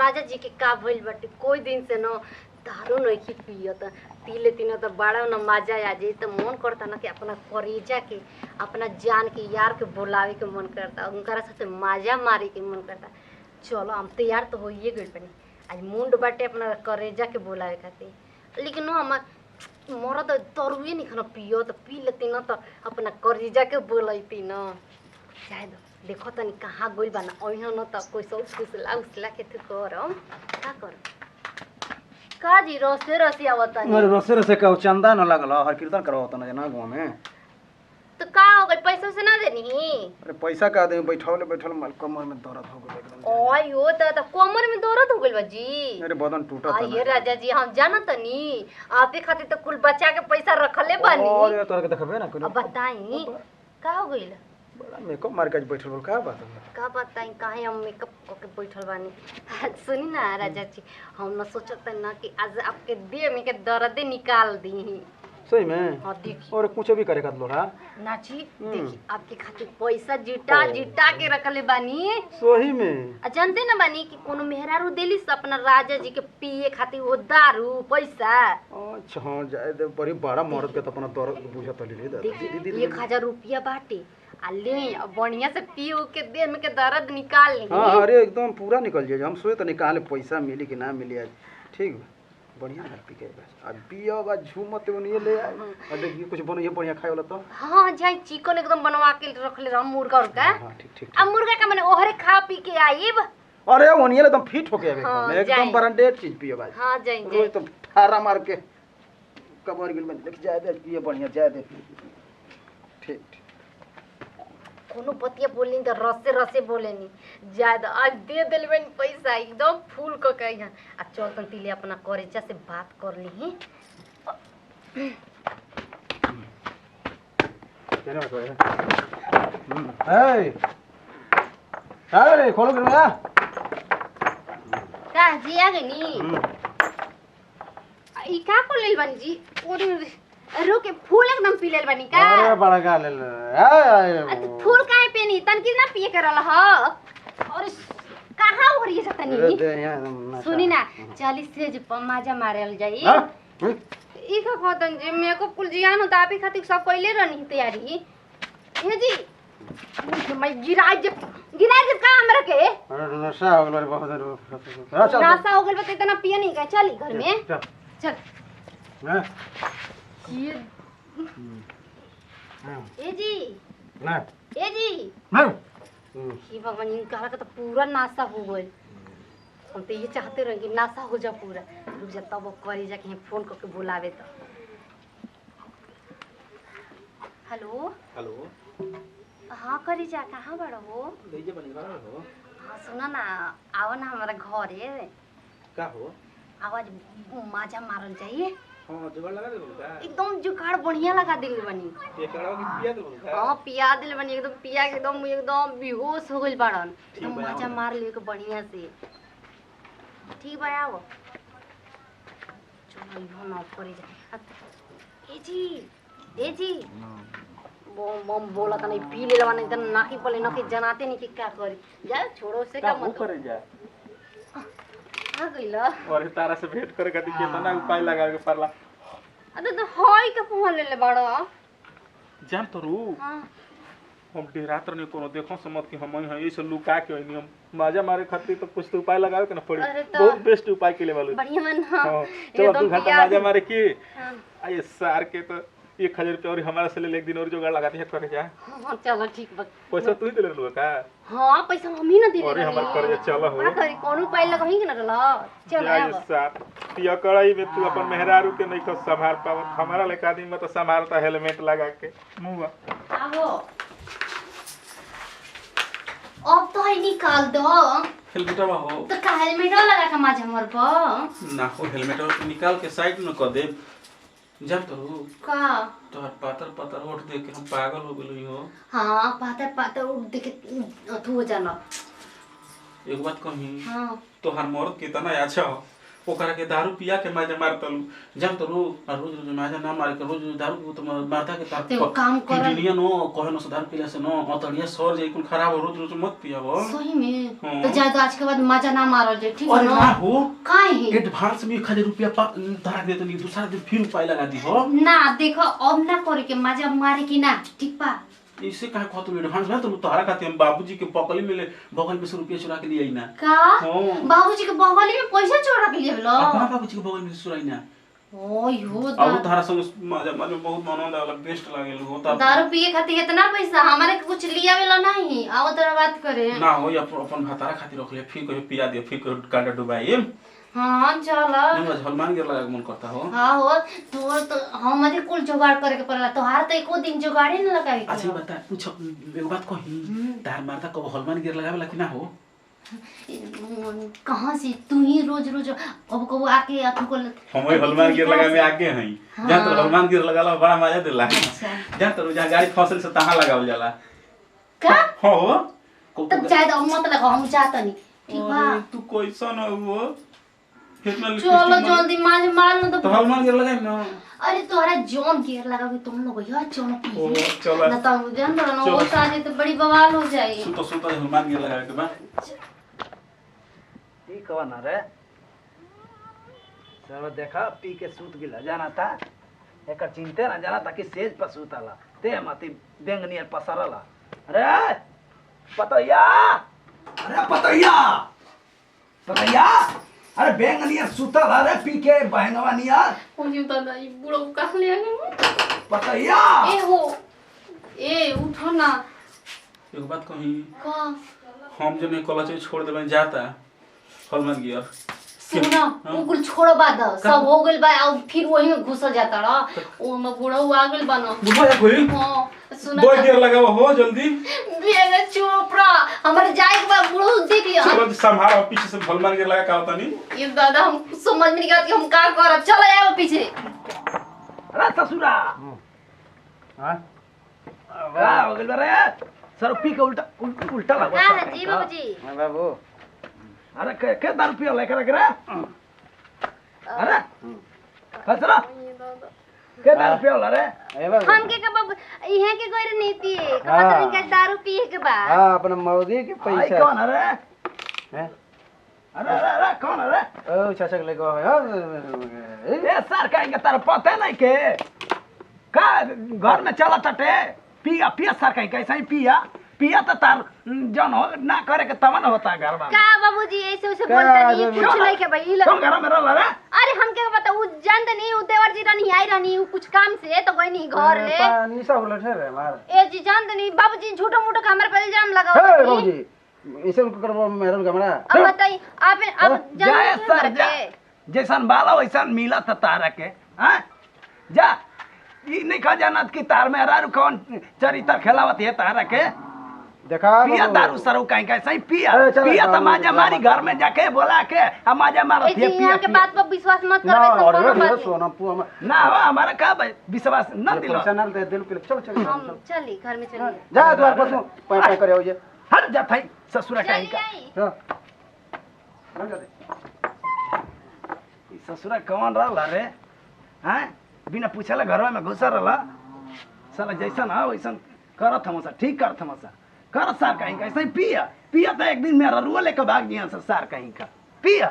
राजा जी के का भइल बाटे कोई दिन से न दारू नहीं पियत पी लेती न तो बड़ा न मजा आ जाई तो मन करता ना कि अपना करेजा के अपना जान के यार के बुलावे के मन करता उनका साथे मजा मारे के मन करता। चलो हम तैयार तो होइए गइल बनी आज मुंड बाटे अपना करेजा के बुलावे खातिर लेकिन हम मोरा तो तरुए नहीं खाना पियो तो पी लेती न तो अपना करेजा के बोलती न शायद देखो तनी कहाँ गइल बा ना ओहिना न त कोई सब फुसला उसला के तू करम का कर का जी रसे रसी आवतनी अरे रसे रसे का चंदा न लागल हर कीर्तन करवाता ना जना गांव में तो का हो गइल पैसा से ना देनी अरे पैसा का दे बैठल बैठल माल कमर में दर्द हो गइल एकदम ओय हो त कमर में दर्द हो गइल बा जी अरे बदन टूटा था ये राजा जी हम जानत तनी आपे खातिर तो कुल बच्चा के पैसा रखले बानी अरे तोरा के देखबे ना कोई अब बताई का हो गइल बड़ा मेकअप मार के बैठल बोल का बात है का बताई काहे हम मेकअप करके बैठल बानी सुनी ना राजा जी हम न सोचत ना कि आज आपके देह में के दर्द निकाल दी सही में हां देखी और कुछ भी करे का लोड़ा ना जी देखी आपके खातिर पैसा जिटा जिटा के रखले बानी सही में जानते ना बानी कि कोनो मेहरारू देली से अपना राजा जी के पिए खातिर वो दारू पैसा अच्छा हां जाए दे बड़ी बड़ा मर्द के त अपना दर्द बुझत ली दीदी 1000 रुपया बाटे आ ले बढ़िया से पी के देह में के दर्द निकाल ली हां अरे एकदम पूरा निकल जाए हम सोचे त निकाले पैसा मिली कि ना मिली आज ठीक बढ़िया है पी के बस अब पियो बा झूमत ओनिए ले आए और देखिए कुछ बनो ये बढ़िया खाए वाला तो हां जाई चिकन एकदम बनवा के रख ले हम मुर्गा उर्गा हां ठीक ठीक अब मुर्गा का माने ओहरे खा पी के आईब अरे ओनिए एकदम फिट हो गया एकदम ब्रांडेड चीज पियो भाई हां जाई रोज तो ठारा मार के कमर गिल में देख जाए दे पिए बढ़िया जाए दे ठीक कोनो बतिया बोलनी तो रसे रसे बोलेनी ज्यादा आज दे दिल में पैसा एकदम फूल को कही है आ चल तन तिले अपना करेजा से बात कर ली केना को है अरे खोलो कर का जी आ गनी ई का को लेल बन जी ओरे रुके फूल एकदम पी लेल बनी का अरे बड़ा का ले फूल काहे पेनी तन की ना पिए करल ह और कहां हो रही है तनी सुनी ना 40 से जे माजा मारल जाई ई का कहतन जे मेकअप कुल जियान हो तापी खातिर सब कइले रहनी तैयारी हे जी मैं गिराई जब का हमरा के अरे नशा हो गइल बहुत नशा हो गइल बा त इतना पिए नहीं का चली घर में चल हां ये ए जी ना ए जी हां ये भगवान इनका का तो पूरा नासा हो गइल हम तो ये चाहते रहे कि नासा हो जा पूरा रुक जा तब करी जा के फोन करके बुलावे तो हेलो हेलो हाँ करी जा कहाँ बड़ा हो लीजिए बनी घर हो हाँ सुना ना आओ ना हमारा घर है का हो आवाज माजा मारल चाहिए हां जुगाड़ लगा दे का एकदम जुगाड़ बढ़िया लगा दिल बनी ये कड़वा की पिया दे का हां पिया दिल बनी एकदम पिया के एकदम बेहोश हो गइल बाड़न एकदम माजा मार ले के बढ़िया से ठीक बा आओ चलो इहो ना करी जा ए जी बम बोला त नहीं पी ले लवा नहीं त नाकी पले नकी जनाते नहीं कि क्या करी जा छोड़ो से का मत करे जा आ गइला और तारा से भेंट करे खातिर केतना उपाय लगा के परला अरे तो होई के फोन ले बाड़ो जान तो रू हां हम डेरात नहीं कोनो देखो समझ कि हम यहां ऐसे लुका के होनी हम माजा मारे खातिर तो कुछ तो उपाय लगावे के ना पड़ी बहुत बेस्ट उपाय के ले वालो बढ़िया मन हां चलो 2 घंटा माजा मारे की आए सार के तो 1000 रुपया और हमारा से ले एक दिन और जुगाड़ लगाते हैं करे जा हां चलो ठीक बा पैसा तू ही दे ले का हां पैसा हम ही ना दे अरे हमार कर चलो हो का करी कोनो पाई लगाही कि ना रला चल आए सार पिया कड़ाई में तू अपन मेहरारू के नहीं को संभाल पावत हमारा लेका आदमी में तो संभालता हेलमेट लगा के मुंह आओ अब तो ही निकाल दो हेलमेट हो तो का हेलमेट लगा के माजा मर प ना हो हेलमेट निकाल के साइड में कर दे जब तो का तोहर पातर पातर ओठ देख के हम पागल हो गेली हो हां पातर पातर उठ देखे अथु हो जाना एक बात कही हां तोहर मर्द कितना अच्छा हो ओकरा के दारू पिया के माजा मारतलू जान तो रो रोज रोज माजा ना मार के रोज दारू पी तो मारता के तार तो काम कर किडनिया नो कहे न सुधार पिला से नो अतड़िया सर जाई कुल खराब रोज रोज मत पियाबो सही में तो ज्यादा आज के बाद मजा ना मारो जे ठीक है और ना ना हो काहे एडवांस में 1000 रुपया धरा दे तो नहीं दूसरा दिन फिर उपाय लगा दी हो ना देखो अब ना करे के मजा मारे की ना ठीक बा इसे कहा कह तुम एडवांस ना तुम तोहरा खाते हम बाबूजी के पकली में ले बगल में से रुपया चुरा के लिए आई ना का बाबूजी के बगल में पैसा चोरा के लिए लो अपना बाबूजी के बगल में से चुराई ना ओ यो अब तोहरा संग मजा मजा बहुत आनंद आला बेस्ट लागेल हो त दारू पिए खातिर इतना पैसा हमारे के कुछ लिया वाला नहीं आओ तेरा बात करे ना हो अपन भातारा खातिर रख ले फिर कहीं पिया दियो फिर कांटा डुबाई हां चलो नहीं मजा हनुमान गिर लगा मन करता हो हां हो तो हमारे कुल जुगाड़ करे के पड़ला तोहार तो एको दिन जुगाड़े न लगाई अच्छा बता पूछ एगो बात कही तार मारता कब हनुमान गिर लगावेला कि ना हो कहां से तू ही रोज रोज अब कबो आके अथु को हम हनुमान गिर लगा में आगे हई जा तो हनुमान गिर लगाला बड़ा मजा देला जा तो जा गाड़ी फसल से तहां लगावल जाला का हो तब ज्यादा मत लगा हम जाता नहीं ठीक बा तू कैसन हो कितना चलो जल्दी मार लो तो हनुमान गिर लगाई ना अरे तोहरा जोन गियर लगावे तुम लोग यार जोन ओ चलो ना तो जान दो ना वो साजे तो बड़ी बवाल हो जाए सुतो हनुमान गिर लगावे के बाद ई कवा ना रे सब देखा पी के सूत गिला जाना था एकर चिंते ना जाना था कि सेज पर सूतला ते मती बेंगनियर पसरला अरे पतैया पतैया अरे बेंगनियर सूतला रे पी के बहंगवा नियर ओही दादा ई बुढ़ो कहां ले आए पतैया ए हो ए उठो ना एक बात कही का हम जब मैं कॉलेज छोड़ देबे जाता हनुमान गिर सुनो वो कुल छोड़ो बाद सब हो गेल बा और फिर वही में घुस जाता रा ओ में बुढ़ो आ गेल बनो बुढ़ा जा कोई हां सुनो दो गियर लगाओ हो जल्दी बेगा चोपड़ा हमारे जाए के बाद बुढ़ो देख लिया चलो संभालो पीछे से हनुमान गिर लगा का होता नहीं ये दादा हम समझ में नहीं आता कि हम का करब चलो आओ पीछे अरे ससुरा हां का हो गेल रे सर पी के उल्टा लगा हां जी बाबूजी हां बाबू अरे के दारू पियो लेकर रे अरे खतरा के दारू पियो रे हम के बाबू इहे के गोर नहीं पिए कहत के दारू पिए के बा हां अपना मौदी के पैसा आई कौन रे हैं अरे कौन रे ओ चाचा के लगो है ए सर कहेंगे तार पता नहीं के का घर में चला टटे पिया सर कहीं कैसा ही पिया तो तार जन हो ना करे के तवन होता घर में का बाबूजी ऐसे उसे बोलता नहीं कुछ नहीं के भाई तुम घर में रह रे अरे हम के बता उ जानत नहीं उ देवर जी नहीं आई रहनी उ कुछ काम से तो गई नहीं घर ले निशा उलट है रे मार ए जी जानत नहीं बाबूजी झूठा मूठा हमर पे इल्जाम लगाओ हे बाबूजी ऐसे उनको करबो मेहरन कमरा अब बताई आप अब जाए सर जा जैसन बाला वैसन मिला त तारा के हां जा ई नहीं खा जानत कि तार में हरारू कौन चरित्र खेलावत है तारा के देखा पिया दारू सरू कहीं कैसे ही पिया त माजा मारी घर में जाके बोला के हम माजा मारत है पिया के बात पर विश्वास मत करबे सब सोना पुआ ना हमारा का भाई विश्वास न दिलो पैसा न दे दिल चल हम चली घर में चली जा द्वार पर पाई करे हो जे हट जा भाई ससुरा कहीं का हां रह जा दे ई ससुरा कौन रहला रे हैं बिना पूछले घर में घुस रहला साला जैसन है वैसन करत हमसा ठीक करत हमसा कर सार कहीं का ऐसा ही पिया तो एक दिन मेरा रुआ लेकर भाग दिया सार कहीं का पिया